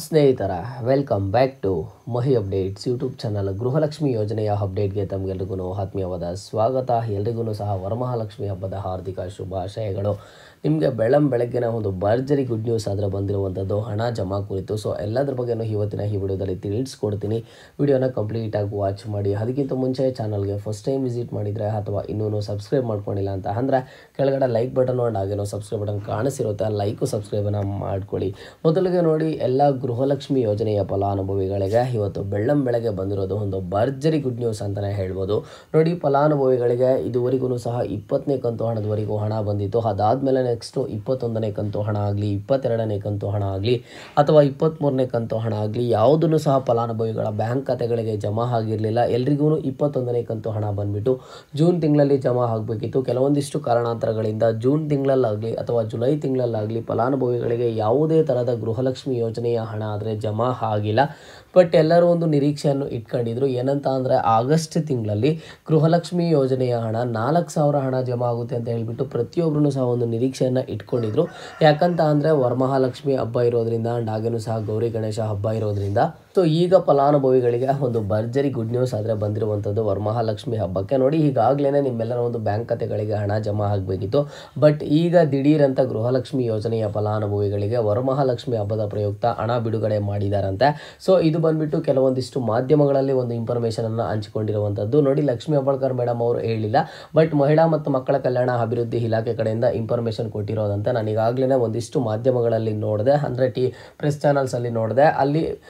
ಸ್ನೇಹಿತರ welcome back to Mahi updates YouTube channel. Gruhalakshmi ಯೋಜನೆಯ ಅಪ್ಡೇಟ್ಗೆ ತಮಗೆಲ್ಲರಿಗೂ ಆತ್ಮೀಯವಾದ ಸ್ವಾಗತ. ಎಲ್ರಿಗೂ ಸಹ ವರಮಹಾಲಕ್ಷ್ಮಿ ಹಬ್ಬದ ಹಾರ್ದಿಕ ಶುಭಾಶಯಗಳು. ನಿಮಗೆ ಬೆಳಗ್ಗಿನ ಒಂದು ಭರ್ಜರಿ ಗುಡ್ ನ್ಯೂಸ್ ಆದರೆ ಬಂದಿರುವಂಥದ್ದು ಹಣ ಜಮಾ ಕುರಿತು. ಸೊ ಎಲ್ಲದ್ರ ಬಗ್ಗೆನೂ ಇವತ್ತಿನ ಈ ವಿಡಿಯೋದಲ್ಲಿ ತಿಳಿಸ್ಕೊಡ್ತೀನಿ. ವಿಡಿಯೋನ ಕಂಪ್ಲೀಟಾಗಿ ವಾಚ್ ಮಾಡಿ. ಅದಕ್ಕಿಂತ ಮುಂಚೆ ಚಾನಲ್ಗೆ ಫಸ್ಟ್ ಟೈಮ್ ವಿಸಿಟ್ ಮಾಡಿದರೆ ಅಥವಾ ಇನ್ನೂ ಸಬ್ಸ್ಕ್ರೈಬ್ ಮಾಡ್ಕೊಂಡಿಲ್ಲ ಅಂತ ಅಂದರೆ ಕೆಳಗಡೆ ಲೈಕ್ ಬಟನ್ ನೋಡಿ, ಹಾಗೇನೋ ಸಬ್ಸ್ಕ್ರೈಬ್ ಬಟನ್ ಕಾಣಿಸಿರುತ್ತೆ, ಲೈಕು ಸಬ್ಸ್ಕ್ರೈಬನ್ನು ಮಾಡ್ಕೊಳ್ಳಿ. ಮೊದಲಿಗೆ ನೋಡಿ, ಎಲ್ಲ ಗೃಹಲಕ್ಷ್ಮಿ ಯೋಜನೆಯ ಫಲಾನುಭವಿಗಳಿಗೆ ಇವತ್ತು ಬೆಳಗ್ಗೆ ಬಂದಿರೋದು ಒಂದು ಭರ್ಜರಿ ಗುಡ್ ನ್ಯೂಸ್ ಅಂತಲೇ ಹೇಳ್ಬೋದು. ನೋಡಿ, ಫಲಾನುಭವಿಗಳಿಗೆ ಇದುವರೆಗೂ ಸಹ 20ನೇ ಕಂತು ಹಣದವರೆಗೂ ಹಣ ಬಂದಿತ್ತು. ಅದಾದಮೇಲೆ ನೆಕ್ಸ್ಟು 21ನೇ ಕಂತು ಹಣ ಆಗಲಿ, 22ನೇ ಕಂತು ಹಣ ಆಗಲಿ ಅಥವಾ 23ನೇ ಕಂತು ಹಣ ಆಗಲಿ ಯಾವುದನ್ನು ಸಹ ಫಲಾನುಭವಿಗಳ ಬ್ಯಾಂಕ್ ಖಾತೆಗಳಿಗೆ ಜಮಾ ಆಗಿರಲಿಲ್ಲ. ಎಲ್ರಿಗೂ 21ನೇ ಕಂತು ಹಣ ಬಂದುಬಿಟ್ಟು ಜೂನ್ ತಿಂಗಳಲ್ಲಿ ಜಮಾ ಆಗಬೇಕಿತ್ತು. ಕೆಲವೊಂದಿಷ್ಟು ಕಾರಣಾಂತರಗಳಿಂದ ಜೂನ್ ತಿಂಗಳಲ್ಲಾಗಲಿ ಅಥವಾ ಜುಲೈ ತಿಂಗಳಲ್ಲಾಗಲಿ ಫಲಾನುಭವಿಗಳಿಗೆ ಯಾವುದೇ ಥರದ ಗೃಹಲಕ್ಷ್ಮಿ ಯೋಜನೆಯ ಹಣ ಆದರೆ ಜಮಾ ಆಗಿಲ್ಲ. ಬಟ್ ಎಲ್ಲರೂ ಒಂದು ನಿರೀಕ್ಷೆಯನ್ನು ಇಟ್ಕೊಂಡಿದ್ರು. ಏನಂತ ಅಂದರೆ ಆಗಸ್ಟ್ ತಿಂಗಳಲ್ಲಿ ಗೃಹಲಕ್ಷ್ಮಿ ಯೋಜನೆಯ ಹಣ 4,000 ಹಣ ಜಮಾ ಆಗುತ್ತೆ ಅಂತ ಹೇಳಿಬಿಟ್ಟು ಪ್ರತಿಯೊಬ್ಬರೂ ಸಹ ಒಂದು ನಿರೀಕ್ಷೆಯನ್ನು ಇಟ್ಕೊಂಡಿದ್ರು. ಯಾಕಂತ ಅಂದರೆ ವರಮಹಾಲಕ್ಷ್ಮಿ ಹಬ್ಬ ಇರೋದ್ರಿಂದ ಆ್ಯಂಡ್ ಹಾಗೇನೂ ಸಹ ಗೌರಿ ಗಣೇಶ ಹಬ್ಬ ಇರೋದ್ರಿಂದ. ಸೊ ಈಗ ಫಲಾನುಭವಿಗಳಿಗೆ ಒಂದು ಭರ್ಜರಿ ಗುಡ್ ನ್ಯೂಸ್ ಆದರೆ ಬಂದಿರುವಂಥದ್ದು ವರಮಹಾಲಕ್ಷ್ಮಿ ಹಬ್ಬಕ್ಕೆ. ನೋಡಿ, ಈಗಾಗಲೇ ನಿಮ್ಮೆಲ್ಲರ ಒಂದು ಬ್ಯಾಂಕ್ ಖಾತೆಗಳಿಗೆ ಹಣ ಜಮಾ ಆಗಬೇಕಿತ್ತು. ಬಟ್ ಈಗ ದಿಢೀರಂತ ಗೃಹಲಕ್ಷ್ಮಿ ಯೋಜನೆಯ ಫಲಾನುಭವಿಗಳಿಗೆ ವರಮಹಾಲಕ್ಷ್ಮಿ ಹಬ್ಬದ ಪ್ರಯುಕ್ತ ಹಣ ಬಿಡುಗಡೆ ಮಾಡಿದಾರಂತೆ. ಸೊ ಇದು ಬಂದ್ಬಿಟ್ಟು ಕೆಲವೊಂದಿಷ್ಟು ಮಾಧ್ಯಮಗಳಲ್ಲಿ ಒಂದು ಇನ್ಫಾರ್ಮೇಷನನ್ನು ಹಂಚಿಕೊಂಡಿರುವಂಥದ್ದು. ನೋಡಿ, ಲಕ್ಷ್ಮೀ ಹೆಬ್ಬಾಳ್ಕರ್ ಮೇಡಮ್ ಅವರು ಹೇಳಿಲ್ಲ, ಬಟ್ ಮಹಿಳಾ ಮತ್ತು ಮಕ್ಕಳ ಕಲ್ಯಾಣ ಅಭಿವೃದ್ಧಿ ಇಲಾಖೆ ಕಡೆಯಿಂದ ಇನ್ಫಾರ್ಮೇಷನ್ ಕೊಟ್ಟಿರೋದಂತೆ ನಾನು ಈಗಾಗಲೇ ಒಂದಿಷ್ಟು ಮಾಧ್ಯಮಗಳಲ್ಲಿ ನೋಡಿದೆ, ಅಂದರೆ ಪ್ರೆಸ್ ಚಾನಲ್ಸಲ್ಲಿ ನೋಡಿದೆ. ಅಲ್ಲಿ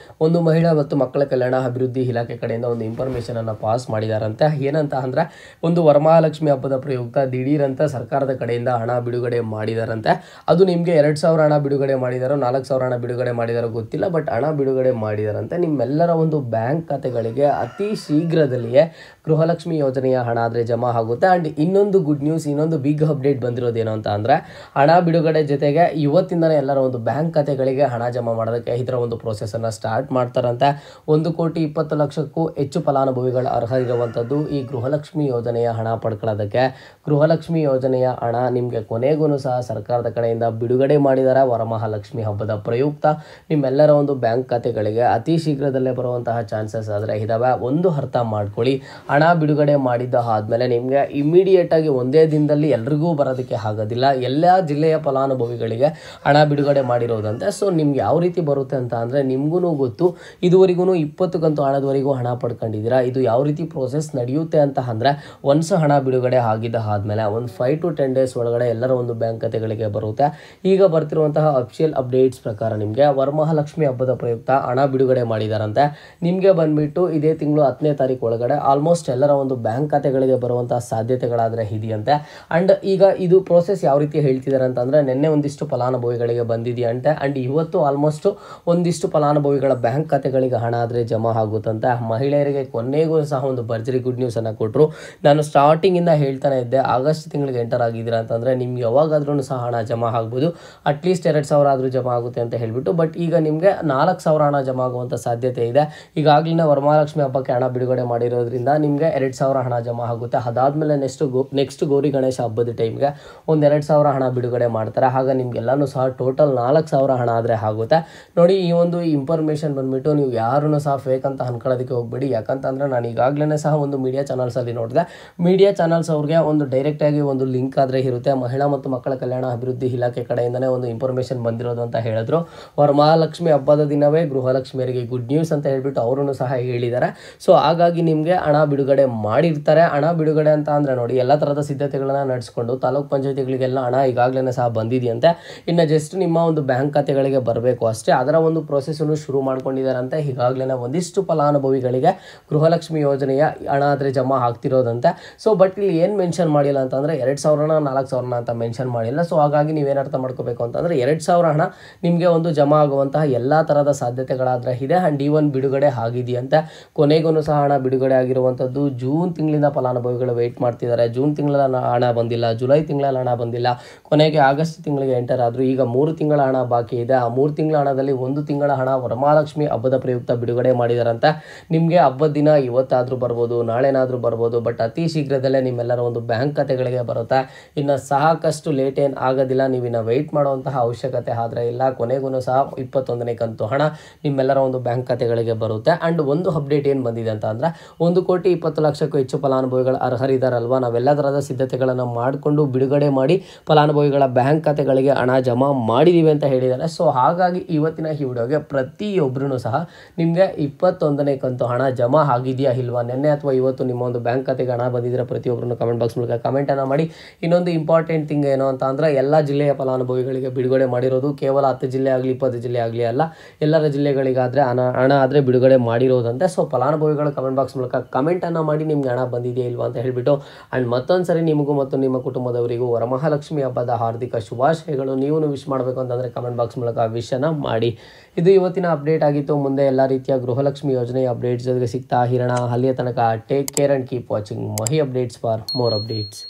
ಒಂದು ಮಹಿಳಾ ಮತ್ತು ಮಕ್ಕಳ ಕಲ್ಯಾಣ ಅಭಿವೃದ್ಧಿ ಇಲಾಖೆ ಕಡೆಯಿಂದ ಒಂದು ಇನ್ಫಾರ್ಮೇಷನನ್ನು ಪಾಸ್ ಮಾಡಿದಾರಂತೆ. ಏನಂತ ಅಂದರೆ ಒಂದು ವರಮಹಾಲಕ್ಷ್ಮಿ ಹಬ್ಬದ ಪ್ರಯುಕ್ತ ದಿಢೀರಂತ ಸರ್ಕಾರದ ಕಡೆಯಿಂದ ಹಣ ಬಿಡುಗಡೆ ಮಾಡಿದಾರಂತೆ. ಅದು ನಿಮಗೆ 2,000 ಹಣ ಬಿಡುಗಡೆ ಮಾಡಿದಾರೋ 4,000 ಹಣ ಬಿಡುಗಡೆ ಮಾಡಿದಾರೋ ಗೊತ್ತಿಲ್ಲ, ಬಟ್ ಹಣ ಬಿಡುಗಡೆ ಮಾಡಿದಾರಂತೆ. ನಿಮ್ಮೆಲ್ಲರ ಒಂದು ಬ್ಯಾಂಕ್ ಖಾತೆಗಳಿಗೆ ಅತಿ ಶೀಘ್ರದಲ್ಲಿಯೇ ಗೃಹಲಕ್ಷ್ಮಿ ಯೋಜನೆಯ ಹಣ ಆದರೆ ಜಮಾ ಆಗುತ್ತೆ. ಆ್ಯಂಡ್ ಇನ್ನೊಂದು ಗುಡ್ ನ್ಯೂಸ್, ಇನ್ನೊಂದು ಬಿಗ್ ಅಪ್ಡೇಟ್ ಬಂದಿರೋದೇನು ಅಂತ ಅಂದರೆ ಹಣ ಬಿಡುಗಡೆ ಜೊತೆಗೆ ಇವತ್ತಿಂದನೇ ಎಲ್ಲರ ಒಂದು ಬ್ಯಾಂಕ್ ಖಾತೆಗಳಿಗೆ ಹಣ ಜಮಾ ಮಾಡೋದಕ್ಕೆ ಈ ಥರ ಒಂದು ಪ್ರೋಸೆಸನ್ನು ಸ್ಟಾರ್ಟ್ ಮಾಡ್ತಾರಂತೆ. 1,20,00,000ಕ್ಕೂ ಹೆಚ್ಚು ಫಲಾನುಭವಿಗಳು ಅರ್ಹ ಇರುವಂಥದ್ದು ಈ ಗೃಹಲಕ್ಷ್ಮಿ ಯೋಜನೆಯ ಹಣ ಪಡ್ಕೊಳ್ಳೋದಕ್ಕೆ. ಗೃಹಲಕ್ಷ್ಮಿ ಯೋಜನೆಯ ಹಣ ನಿಮಗೆ ಕೊನೆಗೂ ಸಹ ಸರ್ಕಾರದ ಕಡೆಯಿಂದ ಬಿಡುಗಡೆ ಮಾಡಿದ್ದಾರೆ ವರಮಹಾಲಕ್ಷ್ಮಿ ಹಬ್ಬದ ಪ್ರಯುಕ್ತ. ನಿಮ್ಮೆಲ್ಲರ ಒಂದು ಬ್ಯಾಂಕ್ ಖಾತೆಗಳಿಗೆ ಅತಿ ಶೀಘ್ರದಲ್ಲೇ ಬರುವಂತಹ ಚಾನ್ಸಸ್ ಆದರೆ ಇದ್ದಾವೆ. ಒಂದು ಅರ್ಥ ಮಾಡ್ಕೊಳ್ಳಿ, ಹಣ ಬಿಡುಗಡೆ ಮಾಡಿದ್ದ ಆದಮೇಲೆ ನಿಮಗೆ ಇಮಿಡಿಯೇಟಾಗಿ ಒಂದೇ ದಿನದಲ್ಲಿ ಎಲ್ರಿಗೂ ಬರೋದಕ್ಕೆ ಆಗೋದಿಲ್ಲ. ಎಲ್ಲ ಜಿಲ್ಲೆಯ ಫಲಾನುಭವಿಗಳಿಗೆ ಹಣ ಬಿಡುಗಡೆ ಮಾಡಿರೋದಂತೆ. ಸೊ ನಿಮ್ಗೆ ಯಾವ ರೀತಿ ಬರುತ್ತೆ ಅಂತ ಅಂದರೆ ನಿಮಗೂ ಗೊತ್ತು, ಇದುವರೆಗೂ 20 ಕಂತು ಹಣದವರೆಗೂ ಹಣ ಪಡ್ಕೊಂಡಿದ್ದೀರಾ. ಇದು ಯಾವ ರೀತಿ ಪ್ರೋಸೆಸ್ ನಡೆಯುತ್ತೆ ಅಂತ ಅಂದರೆ ಒನ್ಸ್ ಹಣ ಬಿಡುಗಡೆ ಆಗಿದ್ದ ಆದಮೇಲೆ ಒಂದು 5 to 10 ಡೇಸ್ ಒಳಗಡೆ ಎಲ್ಲರ ಒಂದು ಬ್ಯಾಂಕ್ ಖಾತೆಗಳಿಗೆ ಬರುತ್ತೆ. ಈಗ ಬರ್ತಿರುವಂತಹ ಅಫಿಷಿಯಲ್ ಅಪ್ಡೇಟ್ಸ್ ಪ್ರಕಾರ ನಿಮಗೆ ವರಮಹಾಲಕ್ಷ್ಮಿ ಹಬ್ಬದ ಪ್ರಯುಕ್ತ ಹಣ ಬಿಡುಗಡೆ ಮಾಡಿದಾರಂತೆ. ನಿಮಗೆ ಬಂದುಬಿಟ್ಟು ಇದೇ ತಿಂಗಳು 10ನೇ ತಾರೀಕು ಒಳಗಡೆ ಆಲ್ಮೋಸ್ಟ್ ಎಲ್ಲರ ಒಂದು ಬ್ಯಾಂಕ್ ಖಾತೆಗಳಿಗೆ ಬರುವಂತಹ ಸಾಧ್ಯತೆಗಳಾದರೆ ಇದೆಯಂತೆ. ಆ್ಯಂಡ್ ಈಗ ಇದು ಪ್ರೋಸೆಸ್ ಯಾವ ರೀತಿ ಹೇಳ್ತಿದ್ದಾರೆ ಅಂತಂದರೆ ನಿನ್ನೆ ಒಂದಿಷ್ಟು ಫಲಾನುಭವಿಗಳಿಗೆ ಬಂದಿದೆಯಂತೆ. ಆ್ಯಂಡ್ ಇವತ್ತು ಆಲ್ಮೋಸ್ಟ್ ಒಂದಿಷ್ಟು ಫಲಾನುಭವಿಗಳ ಬ್ಯಾಂಕ್ ಖಾತೆಗಳಿಗೆ ಹಣ ಆದರೆ ಜಮಾ ಆಗುತ್ತಂತೆ. ಮಹಿಳೆಯರಿಗೆ ಕೊನೆಗೂ ಸಹ ಒಂದು ಭರ್ಜರಿ ಗುಡ್ ನ್ಯೂಸನ್ನು ಕೊಟ್ಟರು. ನಾನು ಸ್ಟಾರ್ಟಿಂಗಿಂದ ಹೇಳ್ತಾನೆ ಇದ್ದೆ, ಆಗಸ್ಟ್ ತಿಂಗಳಿಗೆ ಎಂಟರ್ ಆಗಿದ್ದೀರಾ ಅಂತಂದರೆ ನಿಮ್ಗೆ ಯಾವಾಗಾದ್ರೂ ಸಹ ಹಣ ಜಮಾ ಆಗ್ಬೋದು. ಅಟ್ಲೀಸ್ಟ್ 2,000 ಆದರೂ ಜಮಾ ಆಗುತ್ತೆ ಅಂತ ಹೇಳಿಬಿಟ್ಟು. ಬಟ್ ಈಗ ನಿಮಗೆ 4,000 ಹಣ ಜಮಾ ಆಗುವಂಥ ಸಾಧ್ಯತೆ ಇದೆ. ಈಗಾಗಲೇ ವರಮಹಾಲಕ್ಷ್ಮಿ ಹಬ್ಬಕ್ಕೆ ಹಣ ಬಿಡುಗಡೆ ಮಾಡಿರೋದ್ರಿಂದ ನಿಮಗೆ 2,000 ಹಣ ಜಮಾ ಆಗುತ್ತೆ. ಅದಾದಮೇಲೆ ನೆಕ್ಸ್ಟ್ ಗೌರಿ ಗಣೇಶ ಹಬ್ಬದ ಟೈಮ್ಗೆ ಒಂದು 2,000 ಹಣ ಬಿಡುಗಡೆ ಮಾಡ್ತಾರೆ. ಆಗ ನಿಮಗೆಲ್ಲನೂ ಸಹ ಟೋಟಲ್ 4,000 ಹಣ ಆದರೆ ಆಗುತ್ತೆ. ನೋಡಿ, ಈ ಒಂದು ಇನ್ಫಾರ್ಮೇಷನ್ ಬಂದುಬಿಟ್ಟು ನೀವು ಯಾರೂ ಸಹ ಫೇಕ್ ಅಂತ ಅನ್ಕೊಳ್ಳೋದಕ್ಕೆ ಹೋಗಬೇಡಿ. ಯಾಕಂತಂದರೆ ನಾನು ಈಗಾಗಲೇ ಸಹ ಒಂದು ಮೀಡಿಯಾ ಚಾನಲ್ಸಲ್ಲಿ ನೋಡಿದೆ. ಮೀಡಿಯಾ ಚಾನಲ್ಸ್ ಅವ್ರಿಗೆ ಒಂದು ಡೈರೆಕ್ಟಾಗಿ ಒಂದು ಲಿಂಕ್ ಆದರೆ ಇರುತ್ತೆ. ಮಹಿಳಾ ಮತ್ತು ಮಕ್ಕಳ ಕಲ್ಯಾಣ ಅಭಿವೃದ್ಧಿ ಇಲಾಖೆ ಕಡೆಯಿಂದನೇ ಒಂದು ಇನ್ಫಾರ್ಮೇಷನ್ ಬಂದಿರೋದು ಅಂತ ಹೇಳಿದ್ರು. ವರಮಹಾಲಕ್ಷ್ಮಿ ಹಬ್ಬದ ದಿನವೇ ಗೃಹಲಕ್ಷ್ಮಿಯರಿಗೆ ಗುಡ್ ನ್ಯೂಸ್ ಅಂತ ಹೇಳ್ಬಿಟ್ಟು ಅವರೂ ಸಹ ಹೇಳಿದ್ದಾರೆ. ಸೊ ಹಾಗಾಗಿ ನಿಮಗೆ ಹಣ ಬಿಡುಗಡೆ ಮಾಡಿರ್ತಾರೆ. ಹಣ ಬಿಡುಗಡೆ ಅಂತ ಅಂದರೆ ನೋಡಿ, ಎಲ್ಲ ಥರದ ಸಿದ್ಧತೆಗಳನ್ನು ನಡೆಸಿಕೊಂಡು ತಾಲೂಕು ಪಂಚಾಯತಿಗಳಿಗೆಲ್ಲ ಹಣ ಈಗಾಗಲೇ ಸಹ ಬಂದಿದೆಯಂತೆ. ಇನ್ನು ಜಸ್ಟ್ ನಿಮ್ಮ ಒಂದು ಬ್ಯಾಂಕ್ ಖಾತೆಗಳಿಗೆ ಬರಬೇಕು ಅಷ್ಟೇ. ಅದರ ಒಂದು ಪ್ರೋಸೆಸನ್ನು ಶುರು ಮಾಡ್ಕೊಂಡಿದ್ದಾರಂತೆ. ಈಗಾಗಲೇ ಒಂದಿಷ್ಟು ಫಲಾನುಭವಿಗಳಿಗೆ ಗೃಹಲಕ್ಷ್ಮಿ ಯೋಜನೆಯ ಹಣ ಆದರೆ ಜಮಾ ಆಗ್ತಿರೋದಂತೆ. ಸೊ ಬಟ್ ಇಲ್ಲಿ ಏನು ಮೆನ್ಷನ್ ಮಾಡಿಲ್ಲ ಅಂತಂದರೆ 2,000 4,000 ಅಂತ ಮೆನ್ಷನ್ ಮಾಡಿಲ್ಲ. ಸೊ ಹಾಗಾಗಿ ನೀವೇನು ಅರ್ಥ ಮಾಡ್ಕೋಬೇಕು ಅಂತಂದರೆ 2,000 ಹಣ ನಿಮಗೆ ಒಂದು ಜಮಾ ಆಗುವಂತಹ ಎಲ್ಲ ಥರದ ಸಾಧ್ಯತೆಗಳಾದರೆ ಇದೆ. ಆ್ಯಂಡ್ ಈವನ್ ಬಿಡುಗಡೆ ಆಗಿದೆಯಂತೆ. ಕೊನೆಗೂ ಸಹ ಹಣ ಬಿಡುಗಡೆ ಆಗಿರುವಂಥದ್ದು ಜೂನ್ ತಿಂಗಳಿಂದ ಫಲಾನುಭವಿಗಳು ವೆಯ್ಟ್ ಮಾಡ್ತಿದ್ದಾರೆ. ಜೂನ್ ತಿಂಗಳ ಹಣ ಬಂದಿಲ್ಲ, ಜುಲೈ ತಿಂಗಳಲ್ಲಿ ಹಣ ಬಂದಿಲ್ಲ, ಕೊನೆಗೆ ಆಗಸ್ಟ್ ತಿಂಗಳಿಗೆ ಎಂಟರ್ ಆದರೂ ಈಗ 3 ತಿಂಗಳ ಹಣ ಬಾಕಿ ಇದೆ. ಆ 3 ತಿಂಗಳ ಹಣದಲ್ಲಿ 1 ತಿಂಗಳ ಹಣ ವರಮಹಾಲಕ್ಷ್ಮಿ ಹಬ್ಬದ ಹಬ್ಬದ ಪ್ರಯುಕ್ತ ಬಿಡುಗಡೆ ಮಾಡಿದಾರಂತೆ. ನಿಮಗೆ ಹಬ್ಬದ ದಿನ ಇವತ್ತಾದರೂ ಬರ್ಬೋದು, ನಾಳೆನಾದರೂ ಬರ್ಬೋದು, ಬಟ್ ಅತಿ ಶೀಘ್ರದಲ್ಲೇ ನಿಮ್ಮೆಲ್ಲರ ಒಂದು ಬ್ಯಾಂಕ್ ಖಾತೆಗಳಿಗೆ ಬರುತ್ತೆ. ಇನ್ನು ಸಾಕಷ್ಟು ಲೇಟ್ ಏನು ಆಗೋದಿಲ್ಲ, ನೀವಿನ್ನು ವೆಯ್ಟ್ ಮಾಡುವಂತಹ ಅವಶ್ಯಕತೆ ಆದರೆ ಇಲ್ಲ. ಕೊನೆಗೂ ಸಹ 21ನೇ ಕಂತು ಹಣ ನಿಮ್ಮೆಲ್ಲರ ಒಂದು ಬ್ಯಾಂಕ್ ಖಾತೆಗಳಿಗೆ ಬರುತ್ತೆ. ಆ್ಯಂಡ್ ಒಂದು ಅಪ್ಡೇಟ್ ಏನು ಬಂದಿದೆ ಅಂತ ಅಂದರೆ 1,20,00,000ಕ್ಕೂ ಹೆಚ್ಚು ಫಲಾನುಭವಿಗಳು ಅರ್ಹರಿದ್ದಾರಲ್ವ, ನಾವೆಲ್ಲ ಥರದ ಸಿದ್ಧತೆಗಳನ್ನು ಮಾಡಿಕೊಂಡು ಬಿಡುಗಡೆ ಮಾಡಿ ಫಲಾನುಭವಿಗಳ ಬ್ಯಾಂಕ್ ಖಾತೆಗಳಿಗೆ ಹಣ ಜಮಾ ಮಾಡಿದ್ದೀವಿ ಅಂತ ಹೇಳಿದ್ದಾರೆ. ಸೊ ಹಾಗಾಗಿ ಇವತ್ತಿನ ಈ ವಿಡಿಯೋಗೆ ಪ್ರತಿಯೊಬ್ಬರೂ ಸಹ ನಿಮಗೆ 21ನೇ ಕಂತು ಹಣ ಜಮಾ ಆಗಿದೆಯಾ ಇಲ್ವಾ, ನಿನ್ನೆ ಅಥವಾ ಇವತ್ತು ನಿಮ್ಮ ಒಂದು ಬ್ಯಾಂಕ್ ಖಾತೆಗೆ ಹಣ ಬಂದಿದ್ದರೆ ಪ್ರತಿಯೊಬ್ಬರನ್ನು ಕಮೆಂಟ್ ಬಾಕ್ಸ್ ಮೂಲಕ ಕಮೆಂಟನ್ನು ಮಾಡಿ. ಇನ್ನೊಂದು ಇಂಪಾರ್ಟೆಂಟ್ ಥಿಂಗ್ ಏನು ಅಂತ ಅಂದರೆ ಎಲ್ಲ ಜಿಲ್ಲೆಯ ಫಲಾನುಭವಿಗಳಿಗೆ ಬಿಡುಗಡೆ ಮಾಡಿರೋದು ಕೇವಲ 10 ಜಿಲ್ಲೆ ಆಗಲಿ 20 ಜಿಲ್ಲೆ ಆಗಲಿ ಅಲ್ಲ, ಎಲ್ಲರ ಜಿಲ್ಲೆಗಳಿಗಾದರೆ ಹಣ ಆದರೆ ಬಿಡುಗಡೆ ಮಾಡಿರೋದಂತೆ. ಸೊ ಫಲಾನುಭವಿಗಳು ಕಮೆಂಟ್ ಬಾಕ್ಸ್ ಮೂಲಕ ಕಮೆಂಟನ್ನು ಮಾಡಿ ನಿಮ್ಗೆ ಹಣ ಬಂದಿದೆಯಾ ಇಲ್ವಾ ಅಂತ ಹೇಳಿಬಿಟ್ಟು. ಆ್ಯಂಡ್ ಮತ್ತೊಂದು ಸರಿ ನಿಮಗೂ ಮತ್ತು ನಿಮ್ಮ ಕುಟುಂಬದವರಿಗೂ ವರಮಹಾಲಕ್ಷ್ಮಿ ಹಬ್ಬದ ಹಾರ್ದಿಕ ಶುಭಾಶಯಗಳು. ನೀವು ವಿಶ್ ಮಾಡಬೇಕು ಅಂತಂದರೆ ಕಮೆಂಟ್ ಬಾಕ್ಸ್ ಮೂಲಕ ವಿಶನ್ನು ಮಾಡಿ. ಇದು ಇವತ್ತಿನ ಅಪ್ಡೇಟ್ ಆಗಿತ್ತು. ಮುಂದೆ ಎಲ್ಲ ರೀತಿಯ ಗೃಹಲಕ್ಷ್ಮಿ ಯೋಜನೆಯ ಅಪ್ಡೇಟ್ಸ್ ಜೊತೆಗೆ ಸಿಗ್ತಾ ಇರೋಣ. ಅಲ್ಲಿಯ ತನಕ take care and keep watching Mahi updates for more updates.